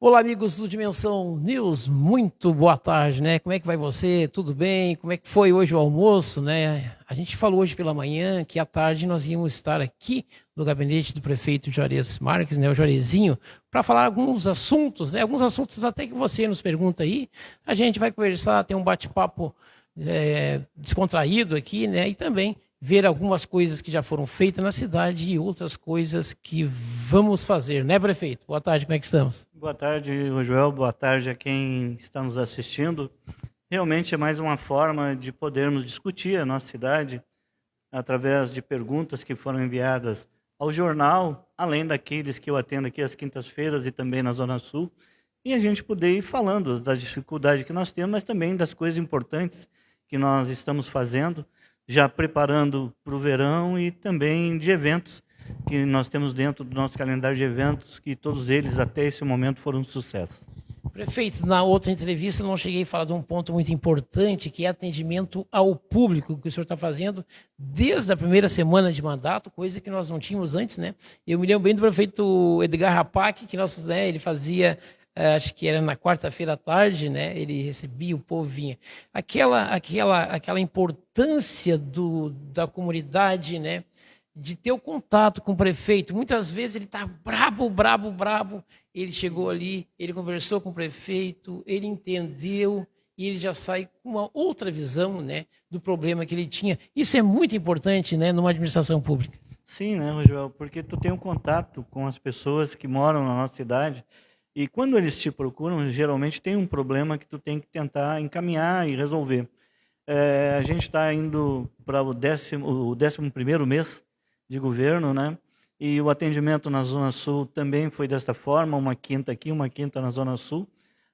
Olá, amigos do Dimensão News, muito boa tarde, né? Como é que vai você? Tudo bem? Como é que foi hoje o almoço, né? A gente falou hoje pela manhã que à tarde nós íamos estar aqui no gabinete do prefeito Juarez Marques, né, o Juarezinho, para falar alguns assuntos, né? Alguns assuntos até que você nos pergunta aí. A gente vai conversar, ter um bate-papo descontraído aqui, né? E também ver algumas coisas que já foram feitas na cidade e outras coisas que vamos fazer, né, prefeito? Boa tarde, como é que estamos? Boa tarde, Joel. Boa tarde a quem está nos assistindo. Realmente é mais uma forma de podermos discutir a nossa cidade através de perguntas que foram enviadas ao jornal, além daqueles que eu atendo aqui às quintas-feiras e também na Zona Sul, e a gente poder ir falando das dificuldades que nós temos, mas também das coisas importantes que nós estamos fazendo, já preparando para o verão e também de eventos que nós temos dentro do nosso calendário de eventos, que todos eles até esse momento foram um sucesso. Prefeito, na outra entrevista não cheguei a falar de um ponto muito importante, que é atendimento ao público, que o senhor está fazendo desde a primeira semana de mandato, coisa que nós não tínhamos antes, né? Eu me lembro bem do prefeito Edgar Rapac, que nós, né, ele fazia, acho que era na quarta-feira à tarde, né? Ele recebia, o povo vinha. Aquela importância da comunidade, né? De ter o contato com o prefeito. Muitas vezes ele está brabo. Ele chegou ali, ele conversou com o prefeito, ele entendeu e ele já sai com uma outra visão, né, do problema que ele tinha. Isso é muito importante, né, numa administração pública. Sim, né, Joel? Porque tu tem um contato com as pessoas que moram na nossa cidade e quando eles te procuram, geralmente tem um problema que tu tem que tentar encaminhar e resolver. A gente está indo para o 11º mês de governo, né? E o atendimento na Zona Sul também foi desta forma, uma quinta aqui, uma quinta na Zona Sul,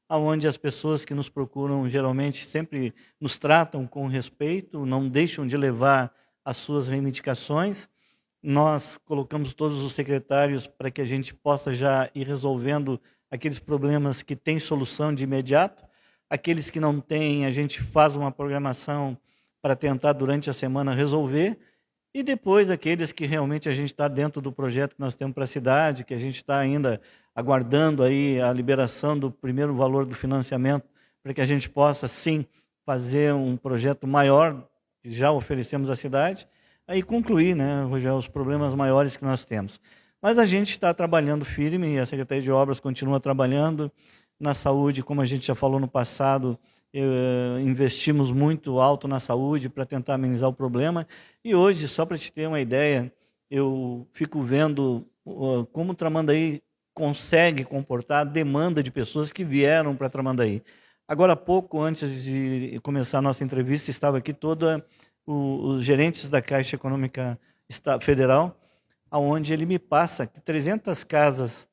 aonde as pessoas que nos procuram geralmente sempre nos tratam com respeito, não deixam de levar as suas reivindicações. Nós colocamos todos os secretários para que a gente possa já ir resolvendo aqueles problemas que têm solução de imediato. Aqueles que não têm, a gente faz uma programação para tentar durante a semana resolver. E depois aqueles que realmente a gente está dentro do projeto que nós temos para a cidade, que a gente está ainda aguardando aí a liberação do primeiro valor do financiamento, para que a gente possa, sim, fazer um projeto maior, que já oferecemos à cidade, aí concluir, né, Rogério, os problemas maiores que nós temos. Mas a gente está trabalhando firme, a Secretaria de Obras continua trabalhando. Na saúde, como a gente já falou no passado, investimos muito alto na saúde para tentar amenizar o problema. E hoje, só para te ter uma ideia, eu fico vendo como Tramandaí consegue comportar a demanda de pessoas que vieram para Tramandaí. Agora há pouco, antes de começar a nossa entrevista, estava aqui todos os gerentes da Caixa Econômica Federal, onde ele me passa que 300 casas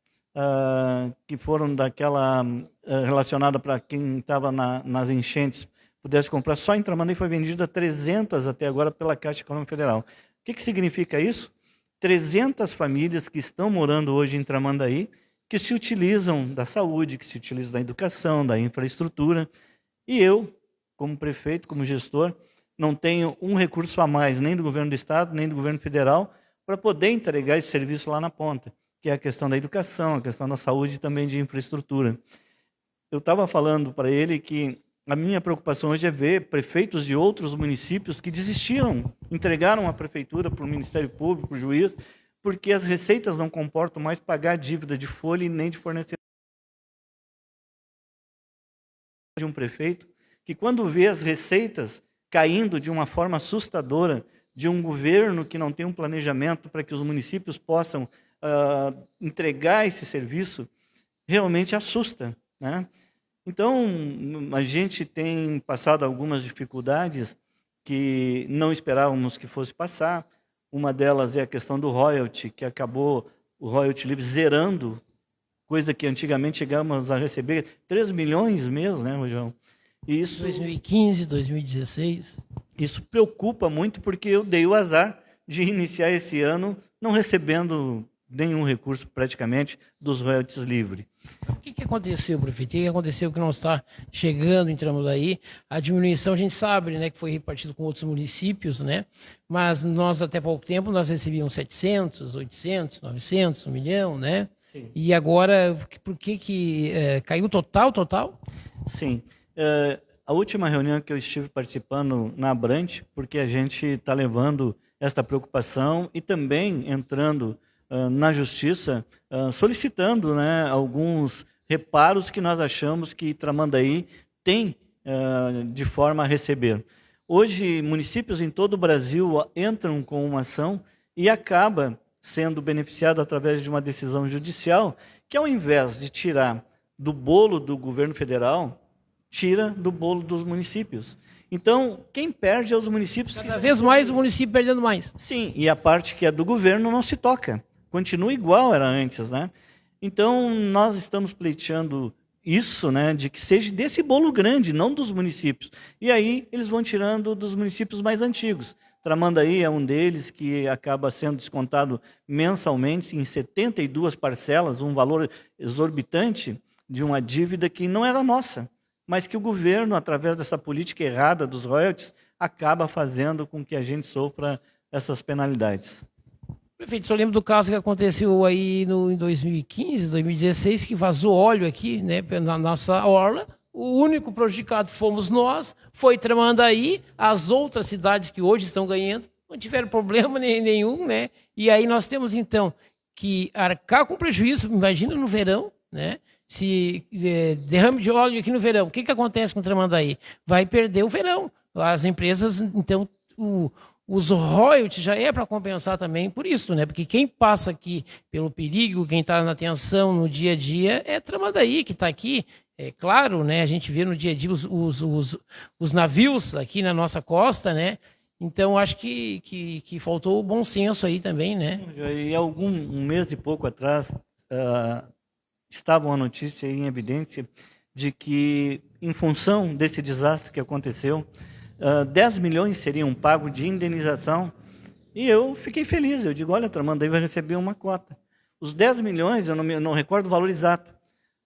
que foram daquela relacionada para quem estava nas enchentes, pudesse comprar, só em Tramandaí foi vendida 300 até agora pela Caixa Econômica Federal. O que significa isso? 300 famílias que estão morando hoje em Tramandaí, que se utilizam da saúde, que se utilizam da educação, da infraestrutura, e eu, como prefeito, como gestor, não tenho um recurso a mais, nem do governo do Estado, nem do governo federal, para poder entregar esse serviço lá na ponta, que é a questão da educação, a questão da saúde e também de infraestrutura. Eu estava falando para ele que a minha preocupação hoje é ver prefeitos de outros municípios que desistiram, entregaram a prefeitura para o Ministério Público, para o juiz, porque as receitas não comportam mais pagar dívida de folha e nem de fornecedor. De um prefeito que, quando vê as receitas caindo de uma forma assustadora, de um governo que não tem um planejamento para que os municípios possam entregar esse serviço, realmente assusta, né? Então, a gente tem passado algumas dificuldades que não esperávamos que fosse passar. Uma delas é a questão do royalty, que acabou o royalty livre zerando, coisa que antigamente chegamos a receber 3 milhões mês, né, João? Isso 2015, 2016. Isso preocupa muito, porque eu dei o azar de iniciar esse ano não recebendo nenhum recurso praticamente dos royalties livres. O que aconteceu, prefeito? O que aconteceu que não está chegando em Tramandaí? A diminuição, a gente sabe, né, que foi repartido com outros municípios, né? Mas nós, até pouco tempo, nós recebíamos 700, 800, 900, 1 milhão, né? Sim. E agora, por que caiu total? Sim. A última reunião que eu estive participando na Abrante, porque a gente está levando esta preocupação e também entrando na Justiça, solicitando, né, alguns reparos que nós achamos que Tramandaí tem de forma a receber. Hoje, municípios em todo o Brasil entram com uma ação e acaba sendo beneficiado através de uma decisão judicial que, ao invés de tirar do bolo do governo federal, tira do bolo dos municípios. Então, quem perde é os municípios. Cada vez mais o município perdendo mais. Sim, e a parte que é do governo não se toca. Continua igual era antes, né? Então, nós estamos pleiteando isso, né, de que seja desse bolo grande, não dos municípios. E aí eles vão tirando dos municípios mais antigos. Tramandaí é um deles que acaba sendo descontado mensalmente em 72 parcelas, um valor exorbitante de uma dívida que não era nossa, mas que o governo, através dessa política errada dos royalties, acaba fazendo com que a gente sofra essas penalidades. Prefeito, só lembro do caso que aconteceu aí em 2015, 2016, que vazou óleo aqui, né, na nossa orla. O único prejudicado fomos nós, foi Tramandaí, as outras cidades que hoje estão ganhando não tiveram problema nenhum, né? E aí nós temos, então, que arcar com prejuízo, imagina no verão, né? Se derrame de óleo aqui no verão, o que acontece com Tramandaí? Vai perder o verão. As empresas, então, os royalties já é para compensar também por isso, né? Porque quem passa aqui pelo perigo, quem está na atenção no dia a dia é Tramandaí, que está aqui. É claro, né? A gente vê no dia a dia os navios aqui na nossa costa, né? Então, acho que faltou o bom senso aí também, né? E um mês e pouco atrás, estava uma notícia em evidência de que, em função desse desastre que aconteceu, 10 milhões seriam pagos de indenização, e eu fiquei feliz. Eu digo, olha, Tramandaí vai receber uma cota. Os 10 milhões, eu não recordo o valor exato,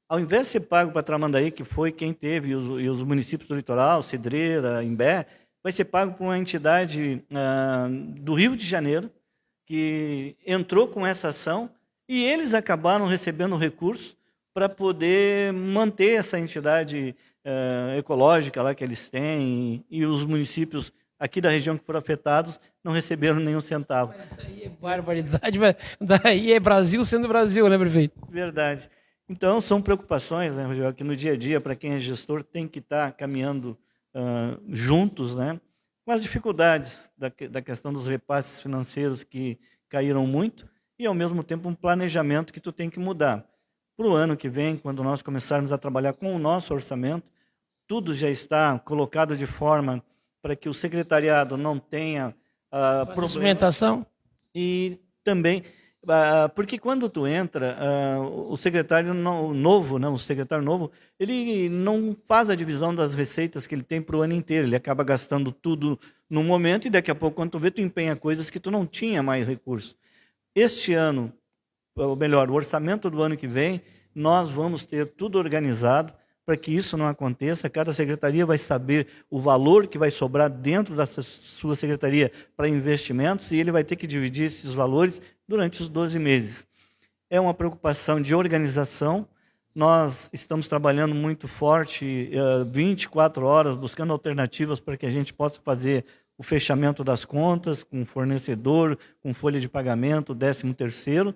ao invés de ser pago para Tramandaí, que foi quem teve, e os municípios do litoral, Cidreira, Imbé, vai ser pago por uma entidade do Rio de Janeiro, que entrou com essa ação, e eles acabaram recebendo recursos para poder manter essa entidade ecológica lá que eles têm, e os municípios aqui da região que foram afetados não receberam nenhum centavo. Mas daí é barbaridade, mas daí é Brasil sendo Brasil, né, prefeito? Verdade. Então, são preocupações, né, Rogério, que no dia a dia, para quem é gestor, tem que estar caminhando juntos, né, com as dificuldades da questão dos repasses financeiros que caíram muito, e, ao mesmo tempo, um planejamento que tu tem que mudar. Para o ano que vem, quando nós começarmos a trabalhar com o nosso orçamento, tudo já está colocado de forma para que o secretariado não tenha Instrumentação? E também, porque quando tu entra, o secretário novo, né, o secretário novo, ele não faz a divisão das receitas que ele tem para o ano inteiro, ele acaba gastando tudo no momento e daqui a pouco, quando tu vê, tu empenha coisas que tu não tinha mais recurso. Este ano, ou melhor, o orçamento do ano que vem, nós vamos ter tudo organizado para que isso não aconteça. Cada secretaria vai saber o valor que vai sobrar dentro da sua secretaria para investimentos e ele vai ter que dividir esses valores durante os 12 meses. É uma preocupação de organização. Nós estamos trabalhando muito forte, 24 horas, buscando alternativas para que a gente possa fazer o fechamento das contas com fornecedor, com folha de pagamento, 13º,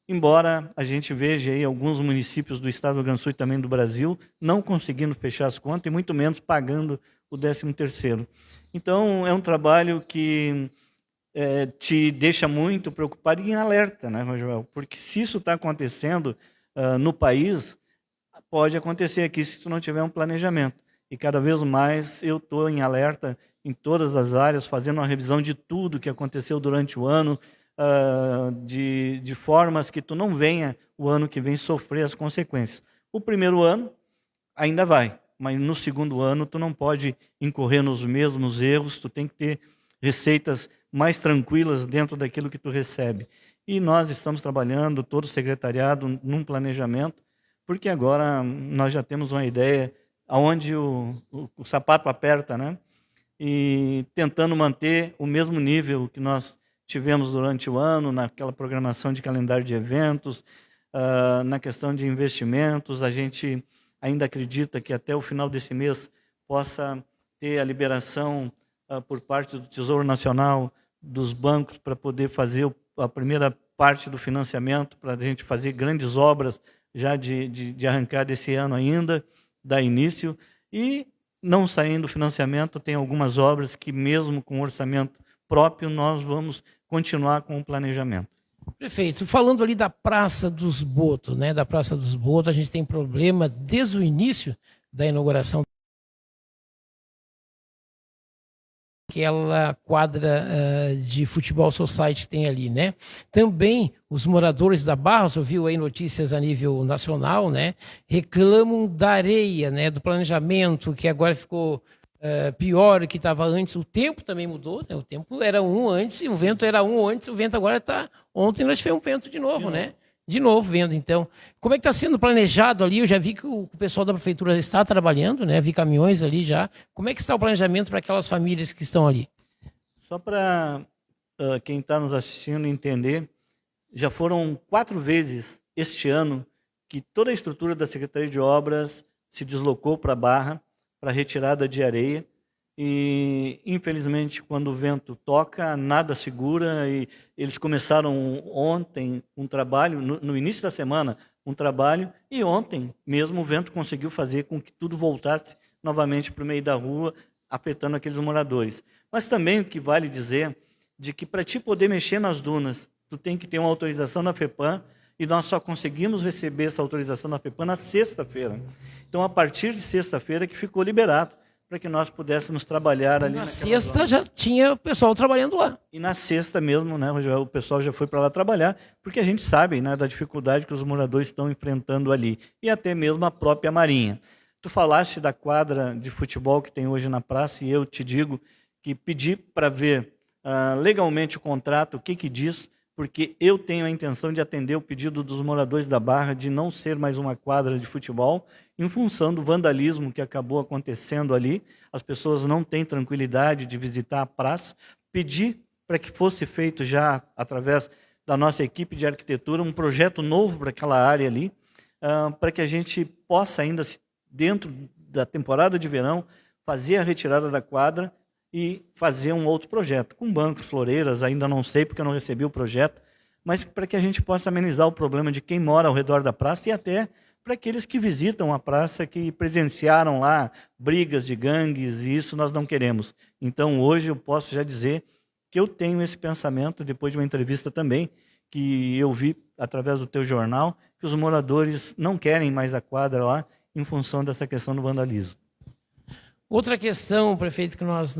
embora a gente veja aí alguns municípios do estado do Rio Grande do Sul e também do Brasil não conseguindo fechar as contas e muito menos pagando o 13º. Então, é um trabalho que te deixa muito preocupado e em alerta, né, Rogério? Porque se isso está acontecendo no país, pode acontecer aqui se tu não tiver um planejamento. E cada vez mais eu estou em alerta em todas as áreas, fazendo uma revisão de tudo que aconteceu durante o ano, de formas que tu não venha o ano que vem sofrer as consequências. O primeiro ano ainda vai, mas no segundo ano tu não pode incorrer nos mesmos erros, tu tem que ter receitas mais tranquilas dentro daquilo que tu recebe. E nós estamos trabalhando, todo o secretariado, num planejamento, porque agora nós já temos uma ideia aonde o sapato aperta, né? E tentando manter o mesmo nível que nós tivemos durante o ano, naquela programação de calendário de eventos, na questão de investimentos. A gente ainda acredita que até o final desse mês possa ter a liberação por parte do Tesouro Nacional, dos bancos, para poder fazer a primeira parte do financiamento, para a gente fazer grandes obras já de arrancar desse ano ainda, dar início. E, não saindo financiamento, tem algumas obras que, mesmo com orçamento próprio, nós vamos continuar com o planejamento. Prefeito, falando ali da Praça dos Botos, né? Da Praça dos Botos, a gente tem problema desde o início da inauguração. Aquela quadra de futebol society que tem ali, né? Também os moradores da Barra, você viu aí notícias a nível nacional, né? Reclamam da areia, né? Do planejamento, que agora ficou pior do que estava antes. O tempo também mudou, né? O tempo era um antes, o vento era um antes, o vento agora está... Ontem nós tivemos um vento de novo, né? De novo vendo, então. Como é que está sendo planejado ali? Eu já vi que o pessoal da prefeitura está trabalhando, né? Vi caminhões ali já. Como é que está o planejamento para aquelas famílias que estão ali? Só para quem está nos assistindo entender, já foram 4 vezes este ano que toda a estrutura da Secretaria de Obras se deslocou para a Barra para retirada de areia. E, infelizmente, quando o vento toca, nada segura. E eles começaram ontem um trabalho, no início da semana, um trabalho, e ontem mesmo o vento conseguiu fazer com que tudo voltasse novamente para o meio da rua, afetando aqueles moradores. Mas também o que vale dizer de que para te poder mexer nas dunas, tu tem que ter uma autorização da FEPAM, e nós só conseguimos receber essa autorização da FEPAM na sexta-feira. Então, a partir de sexta-feira que ficou liberado, para que nós pudéssemos trabalhar ali. Na sexta já tinha o pessoal trabalhando lá. E na sexta mesmo, né, o pessoal já foi para lá trabalhar, porque a gente sabe, né, da dificuldade que os moradores estão enfrentando ali, e até mesmo a própria Marinha. Tu falaste da quadra de futebol que tem hoje na praça, e eu te digo que pedi para ver legalmente o contrato, o que diz, porque eu tenho a intenção de atender o pedido dos moradores da Barra de não ser mais uma quadra de futebol, em função do vandalismo que acabou acontecendo ali. As pessoas não têm tranquilidade de visitar a praça. Pedi para que fosse feito já, através da nossa equipe de arquitetura, um projeto novo para aquela área ali, para que a gente possa ainda, dentro da temporada de verão, fazer a retirada da quadra e fazer um outro projeto, com bancos, floreiras, ainda não sei porque eu não recebi o projeto, mas para que a gente possa amenizar o problema de quem mora ao redor da praça e até para aqueles que visitam a praça, que presenciaram lá brigas de gangues, e isso nós não queremos. Então, hoje eu posso já dizer que eu tenho esse pensamento, depois de uma entrevista também, que eu vi através do teu jornal, que os moradores não querem mais a quadra lá em função dessa questão do vandalismo. Outra questão, prefeito, que nós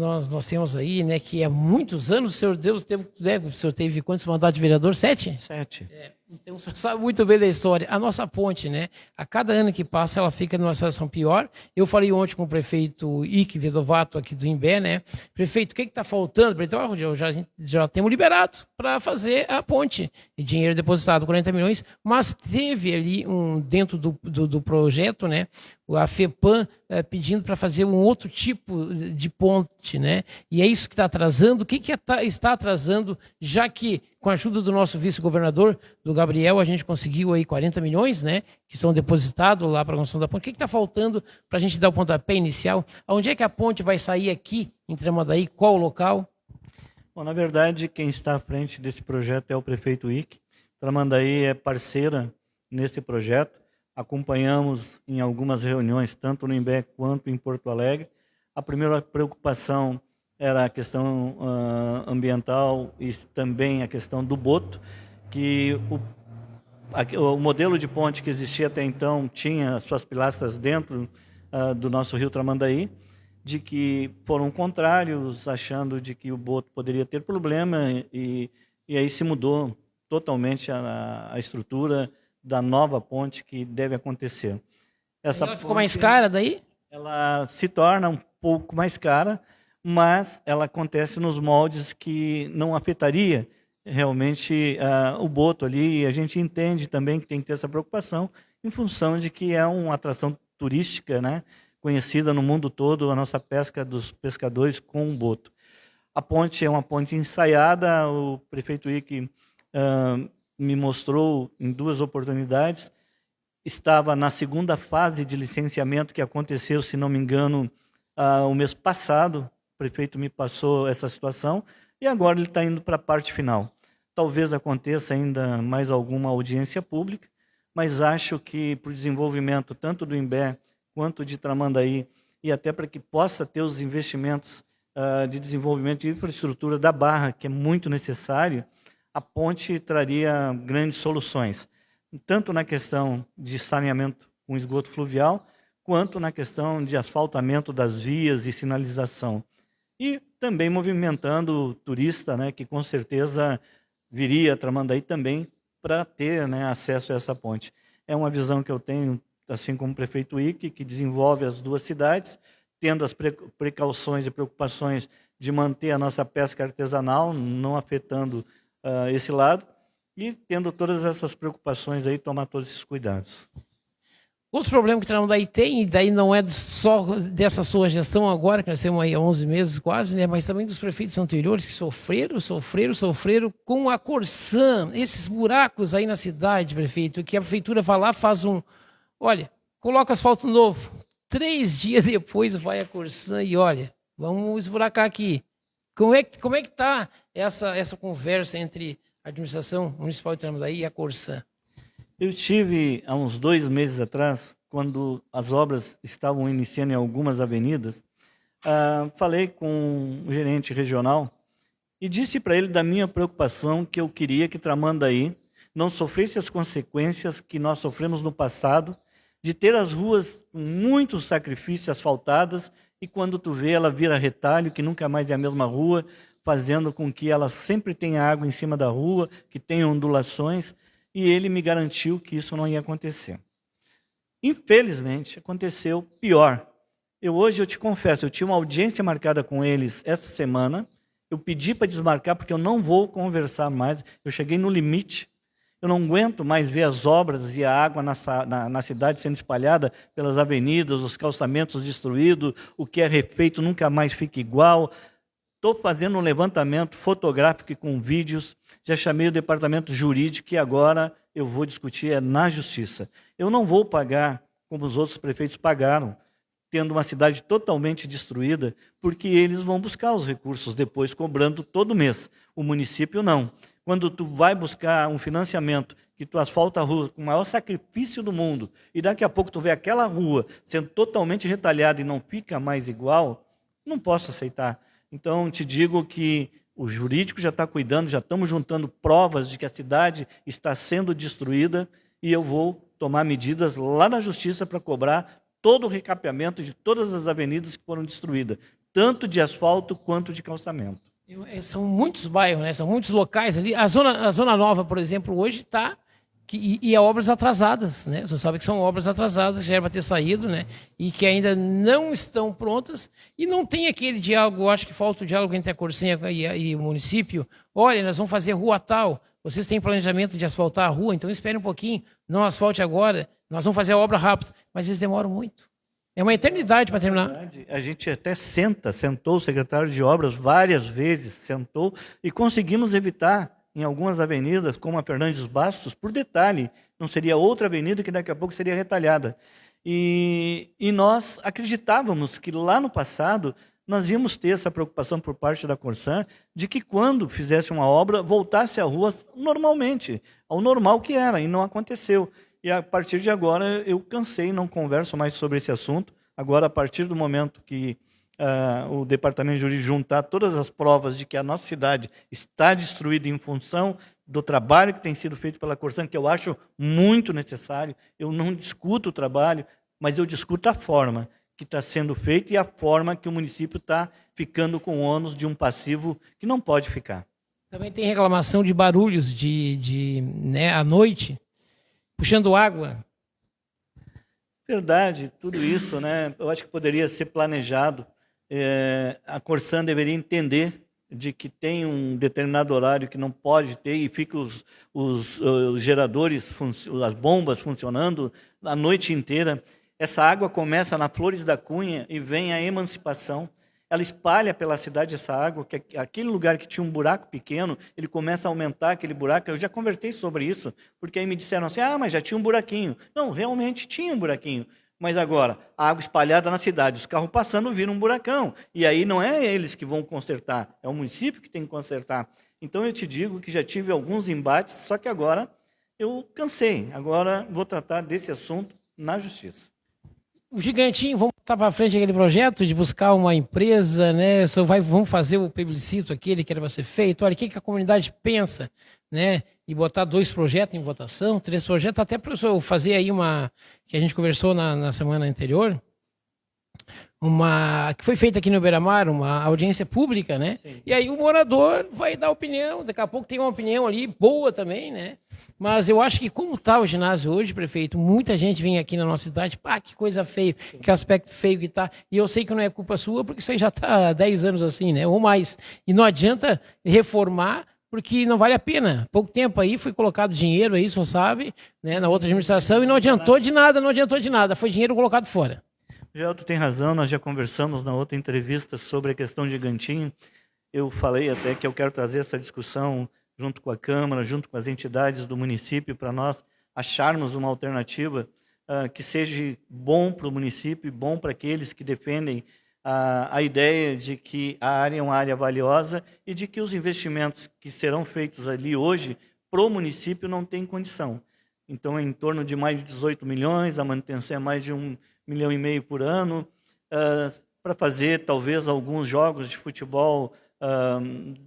temos aí, né, que há muitos anos, o senhor deu o tempo, o senhor teve quantos mandatos de vereador? 7? 7. Então, o senhor sabe muito bem da história. A nossa ponte, né, a cada ano que passa, ela fica numa situação pior. Eu falei ontem com o prefeito Ike Vedovato, aqui do Imbé, né, prefeito, o que está faltando? Então, já temos liberado para fazer a ponte. E dinheiro depositado, 40 milhões, mas teve ali, dentro do projeto, né, a FEPAM pedindo para fazer um outro tipo de ponte, né? E é isso que está atrasando. O que está atrasando, já que, com a ajuda do nosso vice-governador, do Gabriel, a gente conseguiu aí 40 milhões, né? Que são depositados lá para a construção da ponte. O que está faltando para a gente dar o pontapé inicial? Onde é que a ponte vai sair aqui, em Tramandaí? Qual o local? Bom, na verdade, quem está à frente desse projeto é o prefeito Ike. Tramandaí é parceira nesse projeto. Acompanhamos em algumas reuniões, tanto no Imbé quanto em Porto Alegre. A primeira preocupação era a questão ambiental e também a questão do boto, que o modelo de ponte que existia até então tinha suas pilastras dentro do nosso rio Tramandaí, de que foram contrários, achando de que o boto poderia ter problema, e aí se mudou totalmente a estrutura da nova ponte que deve acontecer. Ela ficou mais cara daí? Ela se torna um pouco mais cara, mas ela acontece nos moldes que não afetaria realmente o boto ali, e a gente entende também que tem que ter essa preocupação em função de que é uma atração turística, né, conhecida no mundo todo, a nossa pesca dos pescadores com o boto. A ponte é uma ponte ensaiada, o prefeito Ike me mostrou em 2 oportunidades. Estava na segunda fase de licenciamento que aconteceu, se não me engano, o mês passado. O prefeito me passou essa situação e agora ele está indo para a parte final. Talvez aconteça ainda mais alguma audiência pública, mas acho que para o desenvolvimento tanto do Imbé quanto de Tramandaí, e até para que possa ter os investimentos de desenvolvimento de infraestrutura da Barra, que é muito necessário, a ponte traria grandes soluções, tanto na questão de saneamento com esgoto fluvial, quanto na questão de asfaltamento das vias e sinalização. E também movimentando o turista, né, que com certeza viria a Tramandaí também para ter, né, acesso a essa ponte. É uma visão que eu tenho, assim como o prefeito Ike, que desenvolve as 2 cidades, tendo as precauções e preocupações de manter a nossa pesca artesanal, não afetando esse lado, e tendo todas essas preocupações aí, tomar todos esses cuidados. Outro problema que Tramandaí tem, e daí não é só dessa sua gestão agora, que nós temos aí há 11 meses quase, né, mas também dos prefeitos anteriores que sofreram com a Corsã, esses buracos aí na cidade, prefeito, que a prefeitura vai lá, faz olha, coloca asfalto novo, 3 dias depois vai a Corsã e olha, vamos esburacar aqui. Como é que está essa conversa entre a administração municipal de Tramandaí e a Corsã? Eu estive há uns 2 meses atrás, quando as obras estavam iniciando em algumas avenidas, falei com o gerente regional e disse para ele da minha preocupação, que eu queria que Tramandaí não sofresse as consequências que nós sofremos no passado, de ter as ruas com muito sacrifício asfaltadas, e quando tu vê ela vira retalho, que nunca mais é a mesma rua, fazendo com que ela sempre tenha água em cima da rua, que tenha ondulações, e ele me garantiu que isso não ia acontecer. Infelizmente, aconteceu pior. Hoje, eu te confesso, eu tinha uma audiência marcada com eles essa semana, eu pedi para desmarcar, porque eu não vou conversar mais, eu cheguei no limite, eu não aguento mais ver as obras e a água na cidade sendo espalhada pelas avenidas, os calçamentos destruídos, o que é refeito nunca mais fica igual. Estou fazendo um levantamento fotográfico com vídeos, já chamei o departamento jurídico e agora eu vou discutir na justiça. Eu não vou pagar como os outros prefeitos pagaram, tendo uma cidade totalmente destruída, porque eles vão buscar os recursos depois, cobrando todo mês. O município não. Quando tu vai buscar um financiamento, que tu asfalta a rua com o maior sacrifício do mundo, e daqui a pouco tu vê aquela rua sendo totalmente retalhada e não fica mais igual, não posso aceitar. Então, te digo que o jurídico já está cuidando, já estamos juntando provas de que a cidade está sendo destruída e eu vou tomar medidas lá na justiça para cobrar todo o recapeamento de todas as avenidas que foram destruídas, tanto de asfalto quanto de calçamento. São muitos bairros, né? São muitos locais ali. A Zona Nova, por exemplo, hoje está... E é obras atrasadas, né? Você sabe que são obras atrasadas, já era para ter saído, né? E que ainda não estão prontas e não tem aquele diálogo. Eu acho que falta o diálogo entre a Corsinha e o município. Olha, nós vamos fazer rua tal, vocês têm planejamento de asfaltar a rua, então espere um pouquinho, não asfalte agora, nós vamos fazer a obra rápido. Mas eles demoram muito. É uma eternidade para terminar. A gente até sentou o secretário de obras várias vezes, sentou e conseguimos evitar em algumas avenidas, como a Fernandes Bastos, por detalhe, não seria outra avenida que daqui a pouco seria retalhada. E nós acreditávamos que lá no passado nós íamos ter essa preocupação por parte da Corsã de que quando fizesse uma obra, voltasse a rua normalmente, ao normal que era, e não aconteceu. E a partir de agora eu cansei, não converso mais sobre esse assunto. Agora, a partir do momento que o departamento jurídico juntar todas as provas de que a nossa cidade está destruída em função do trabalho que tem sido feito pela Corsã, que eu acho muito necessário, eu não discuto o trabalho, mas eu discuto a forma que está sendo feito e a forma que o município está ficando com o ônus de um passivo que não pode ficar. Também tem reclamação de barulhos né, à noite, puxando água. Verdade, tudo isso, né? Eu acho que poderia ser planejado. A Corsã deveria entender de que tem um determinado horário que não pode ter e fica os geradores, as bombas funcionando a noite inteira. Essa água começa na Flores da Cunha e vem a Emancipação. ela espalha pela cidade essa água, que aquele lugar que tinha um buraco pequeno, ele começa a aumentar aquele buraco. Eu já conversei sobre isso, porque aí me disseram assim, mas já tinha um buraquinho. Não, realmente tinha um buraquinho. Mas agora, a água espalhada na cidade, os carros passando viram um buracão. E aí não é eles que vão consertar, é o município que tem que consertar. Então eu te digo que já tive alguns embates, só que agora eu cansei. Agora vou tratar desse assunto na justiça. O Gigantinho, vamos botar para frente aquele projeto de buscar uma empresa, né? Vamos fazer o plebiscito aquele que era para ser feito. Olha, o que a comunidade pensa, né? E botar 2 projetos em votação, 3 projetos, até para eu fazer aí que a gente conversou na semana anterior, que foi feita aqui no Beira-Mar, uma audiência pública, né? Sim. E aí o morador vai dar opinião, daqui a pouco tem uma opinião ali boa também, né? Mas eu acho que como está o ginásio hoje, prefeito, muita gente vem aqui na nossa cidade, que coisa feia, que aspecto feio que está. E eu sei que não é culpa sua, porque isso aí já está há 10 anos assim, né? Ou mais. E não adianta reformar, porque não vale a pena. Pouco tempo aí foi colocado dinheiro aí, só sabe, né, na outra administração, e não adiantou de nada, foi dinheiro colocado fora. Geraldo tem razão, nós já conversamos na outra entrevista sobre a questão de Gigantinho. Eu falei até que eu quero trazer essa discussão junto com a Câmara, junto com as entidades do município, para nós acharmos uma alternativa que seja bom para o município e bom para aqueles que defendem a ideia de que a área é uma área valiosa e de que os investimentos que serão feitos ali hoje para o município não têm condição. Então, é em torno de mais de 18 milhões, a manutenção é mais de 1,5 milhão por ano, para fazer talvez alguns jogos de futebol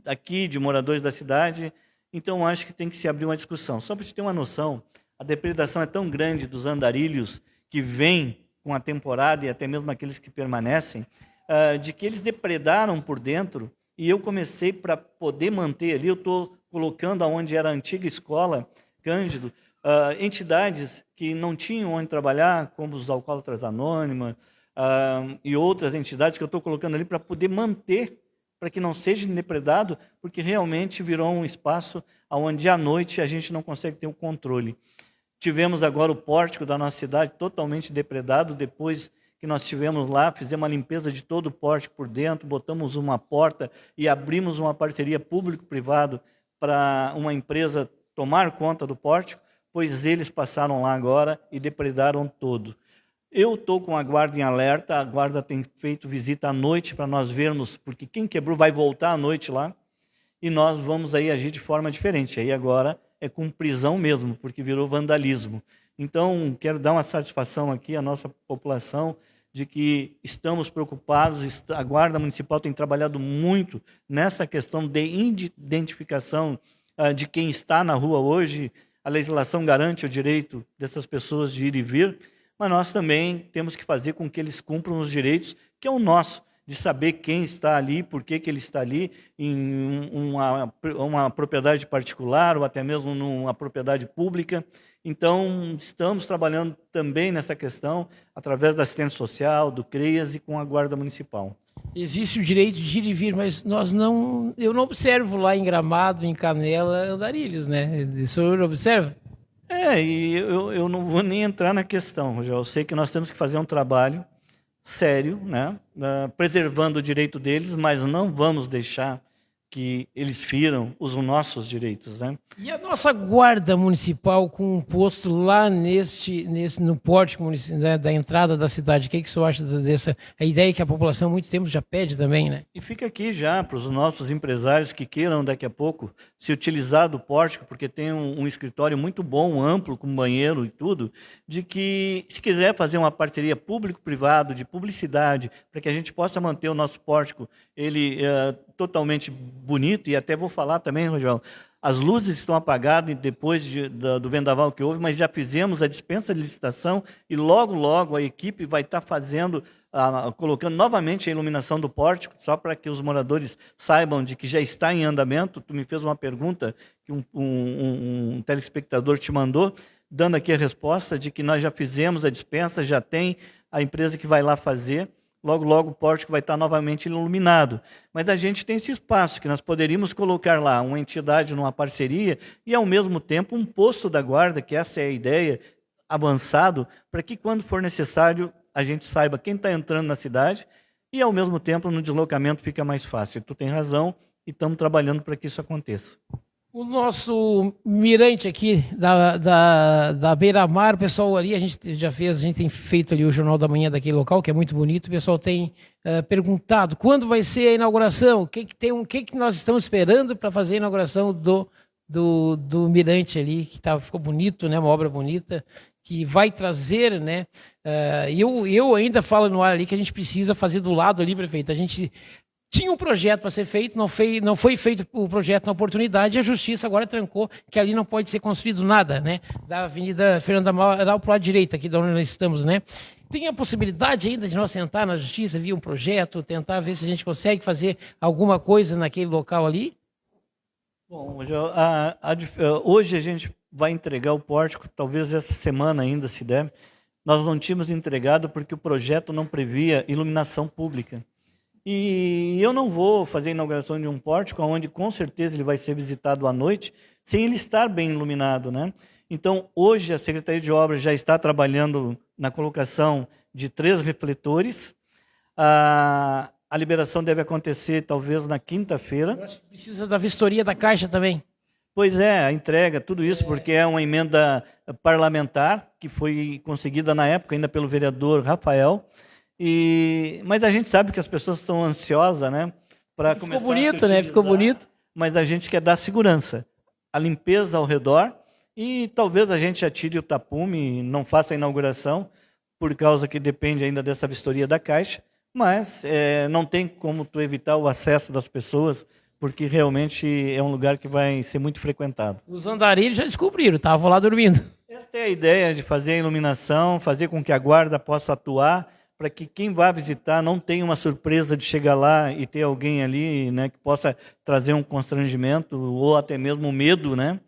aqui, de moradores da cidade. Então, acho que tem que se abrir uma discussão. Só para te ter uma noção, a depredação é tão grande dos andarilhos que vêm com a temporada, e até mesmo aqueles que permanecem, de que eles depredaram por dentro, e eu comecei para poder manter ali, eu estou colocando aonde era a antiga escola, Cândido, entidades que não tinham onde trabalhar, como os Alcoólatras Anônimos, e outras entidades que eu estou colocando ali para poder manter, para que não seja depredado, porque realmente virou um espaço onde à noite a gente não consegue ter o controle. Tivemos agora o pórtico da nossa cidade totalmente depredado, depois que nós estivemos lá, fizemos uma limpeza de todo o pórtico por dentro, botamos uma porta e abrimos uma parceria público-privado para uma empresa tomar conta do pórtico, pois eles passaram lá agora e depredaram todo. Eu estou com a guarda em alerta, a guarda tem feito visita à noite para nós vermos, porque quem quebrou vai voltar à noite lá, e nós vamos aí agir de forma diferente. Aí agora é com prisão mesmo, porque virou vandalismo. Então, quero dar uma satisfação aqui à nossa população de que estamos preocupados, a Guarda Municipal tem trabalhado muito nessa questão de identificação de quem está na rua hoje. A legislação garante o direito dessas pessoas de ir e vir, mas nós também temos que fazer com que eles cumpram os direitos, que é o nosso, de saber quem está ali, por que ele está ali, em uma propriedade particular ou até mesmo numa propriedade pública. Então, estamos trabalhando também nessa questão, através da assistência social, do CREAS e com a Guarda Municipal. Existe o direito de ir e vir, mas eu não observo lá em Gramado, em Canela, andarilhos, né? O senhor observa? E eu não vou nem entrar na questão, já eu sei que nós temos que fazer um trabalho sério, né, preservando o direito deles, mas não vamos deixar que eles firam os nossos direitos, né? E a nossa guarda municipal com um posto lá no pórtico né, da entrada da cidade, o que o senhor acha dessa a ideia que a população há muito tempo já pede também, né? E fica aqui já para os nossos empresários que queiram daqui a pouco se utilizar do pórtico, porque tem um escritório muito bom, amplo, com banheiro e tudo, de que se quiser fazer uma parceria público-privado de publicidade, para que a gente possa manter o nosso pórtico, ele totalmente bonito, e até vou falar também, Rogério, as luzes estão apagadas depois do vendaval que houve, mas já fizemos a dispensa de licitação e logo a equipe vai estar fazendo, colocando novamente a iluminação do pórtico, só para que os moradores saibam de que já está em andamento. Tu me fez uma pergunta que um telespectador te mandou, dando aqui a resposta de que nós já fizemos a dispensa, já tem a empresa que vai lá fazer. Logo o pórtico vai estar novamente iluminado. Mas a gente tem esse espaço que nós poderíamos colocar lá uma entidade numa parceria e, ao mesmo tempo, um posto da guarda, que essa é a ideia, avançado, para que, quando for necessário, a gente saiba quem está entrando na cidade e, ao mesmo tempo, no deslocamento fica mais fácil. Tu tem razão e estamos trabalhando para que isso aconteça. O nosso mirante aqui da Beira-Mar, o pessoal ali, a gente tem feito ali o Jornal da Manhã daquele local, que é muito bonito, o pessoal tem perguntado quando vai ser a inauguração, o que nós estamos esperando para fazer a inauguração do mirante ali, que ficou bonito, né, uma obra bonita, que vai trazer, né, eu ainda falo no ar ali que a gente precisa fazer do lado ali, prefeito, a gente tinha um projeto para ser feito, não foi feito o projeto na oportunidade, e a Justiça agora trancou que ali não pode ser construído nada, né? Da Avenida Fernando Amaral para o lado direito, aqui de onde nós estamos, né? Tem a possibilidade ainda de nós sentar na Justiça, via um projeto, tentar ver se a gente consegue fazer alguma coisa naquele local ali? Bom, hoje a gente vai entregar o pórtico, talvez essa semana ainda, se der. Nós não tínhamos entregado porque o projeto não previa iluminação pública. E eu não vou fazer a inauguração de um pórtico onde com certeza ele vai ser visitado à noite, sem ele estar bem iluminado, né? Então, hoje a Secretaria de Obras já está trabalhando na colocação de 3 refletores. A liberação deve acontecer talvez na quinta-feira. Eu acho que precisa da vistoria da Caixa também. Pois é, a entrega, tudo isso, porque é uma emenda parlamentar que foi conseguida na época ainda pelo vereador Rafael. Mas a gente sabe que as pessoas estão ansiosas, né, para começar. Ficou bonito, né? Ficou bonito. Mas a gente quer dar segurança, a limpeza ao redor, e talvez a gente atire o tapume, não faça a inauguração, por causa que depende ainda dessa vistoria da Caixa, mas não tem como tu evitar o acesso das pessoas, porque realmente é um lugar que vai ser muito frequentado. Os andarilhos já descobriram, estavam lá dormindo. Essa é a ideia de fazer a iluminação, fazer com que a guarda possa atuar, para que quem vá visitar não tenha uma surpresa de chegar lá e ter alguém ali, né, que possa trazer um constrangimento ou até mesmo medo, né,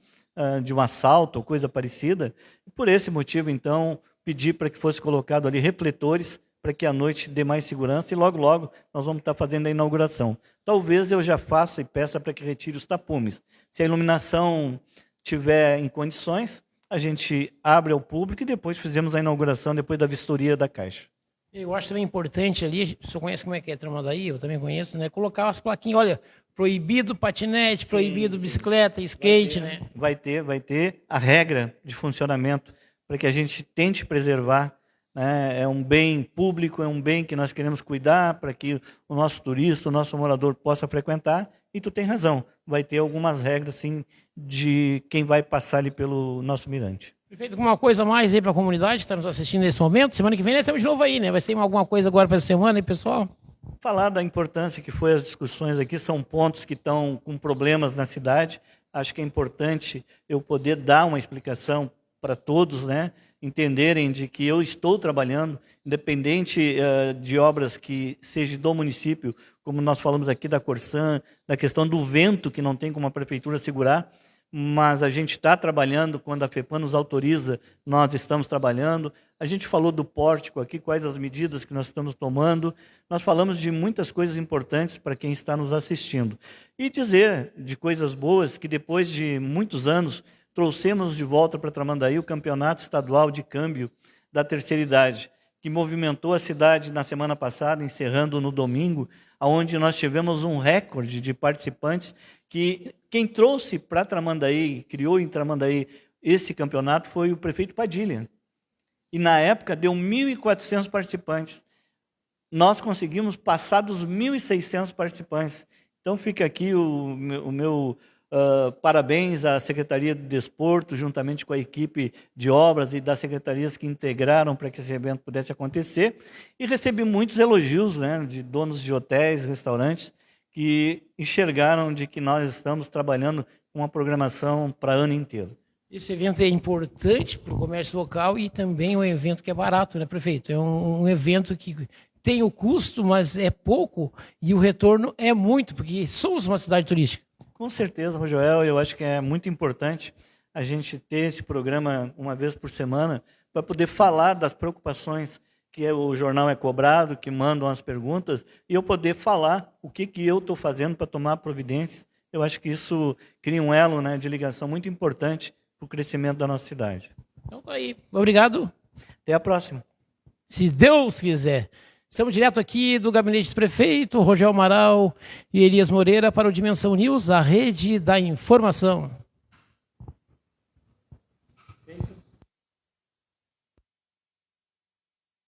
de um assalto ou coisa parecida. E por esse motivo, então, pedi para que fosse colocado ali refletores para que à noite dê mais segurança e logo, logo nós vamos estar fazendo a inauguração. Talvez eu já faça e peça para que retire os tapumes. Se a iluminação tiver em condições, a gente abre ao público e depois fizemos a inauguração depois da vistoria da Caixa. Eu acho também importante ali, o senhor conhece como é que é Tramandaí, eu também conheço, né? Colocar as plaquinhas, olha, proibido patinete, proibido bicicleta, skate, né? Vai ter a regra de funcionamento para que a gente tente preservar, né? É um bem público, é um bem que nós queremos cuidar para que o nosso turista, o nosso morador possa frequentar, e tu tem razão, vai ter algumas regras, sim, de quem vai passar ali pelo nosso mirante. Prefeito, alguma coisa mais aí para a comunidade que está nos assistindo nesse momento? Semana que vem nós estamos de novo aí, né? Vai ter alguma coisa agora para essa semana aí, pessoal? Falar da importância que foi as discussões aqui, são pontos que estão com problemas na cidade. Acho que é importante eu poder dar uma explicação para todos, né, entenderem de que eu estou trabalhando, independente de obras que sejam do município, como nós falamos aqui da Corsan, da questão do vento, que não tem como a prefeitura segurar, mas a gente está trabalhando, quando a FEPAM nos autoriza, nós estamos trabalhando. A gente falou do pórtico aqui, quais as medidas que nós estamos tomando. Nós falamos de muitas coisas importantes para quem está nos assistindo. E dizer de coisas boas que depois de muitos anos trouxemos de volta para Tramandaí o campeonato estadual de câmbio da terceira idade, que movimentou a cidade na semana passada, encerrando no domingo, onde nós tivemos um recorde de participantes, que quem trouxe para Tramandaí, criou em Tramandaí esse campeonato, foi o prefeito Padilha. E na época deu 1.400 participantes. Nós conseguimos passar dos 1.600 participantes. Então fica aqui o meu parabéns à Secretaria de Desporto, juntamente com a equipe de obras e das secretarias que integraram para que esse evento pudesse acontecer. E recebi muitos elogios, né, de donos de hotéis, restaurantes, que enxergaram de que nós estamos trabalhando com uma programação para ano inteiro. Esse evento é importante para o comércio local e também é um evento que é barato, né, prefeito? É um evento que tem o custo, mas é pouco, e o retorno é muito, porque somos uma cidade turística. Com certeza, Rojoel, eu acho que é muito importante a gente ter esse programa uma vez por semana para poder falar das preocupações que o jornal é cobrado, que mandam as perguntas, e eu poder falar o que eu estou fazendo para tomar providências. Eu acho que isso cria um elo, né, de ligação muito importante para o crescimento da nossa cidade. Então tá aí. Obrigado. Até a próxima. Se Deus quiser. Estamos direto aqui do gabinete do prefeito, Rogério Amaral e Elias Moreira para o Dimensão News, a rede da informação.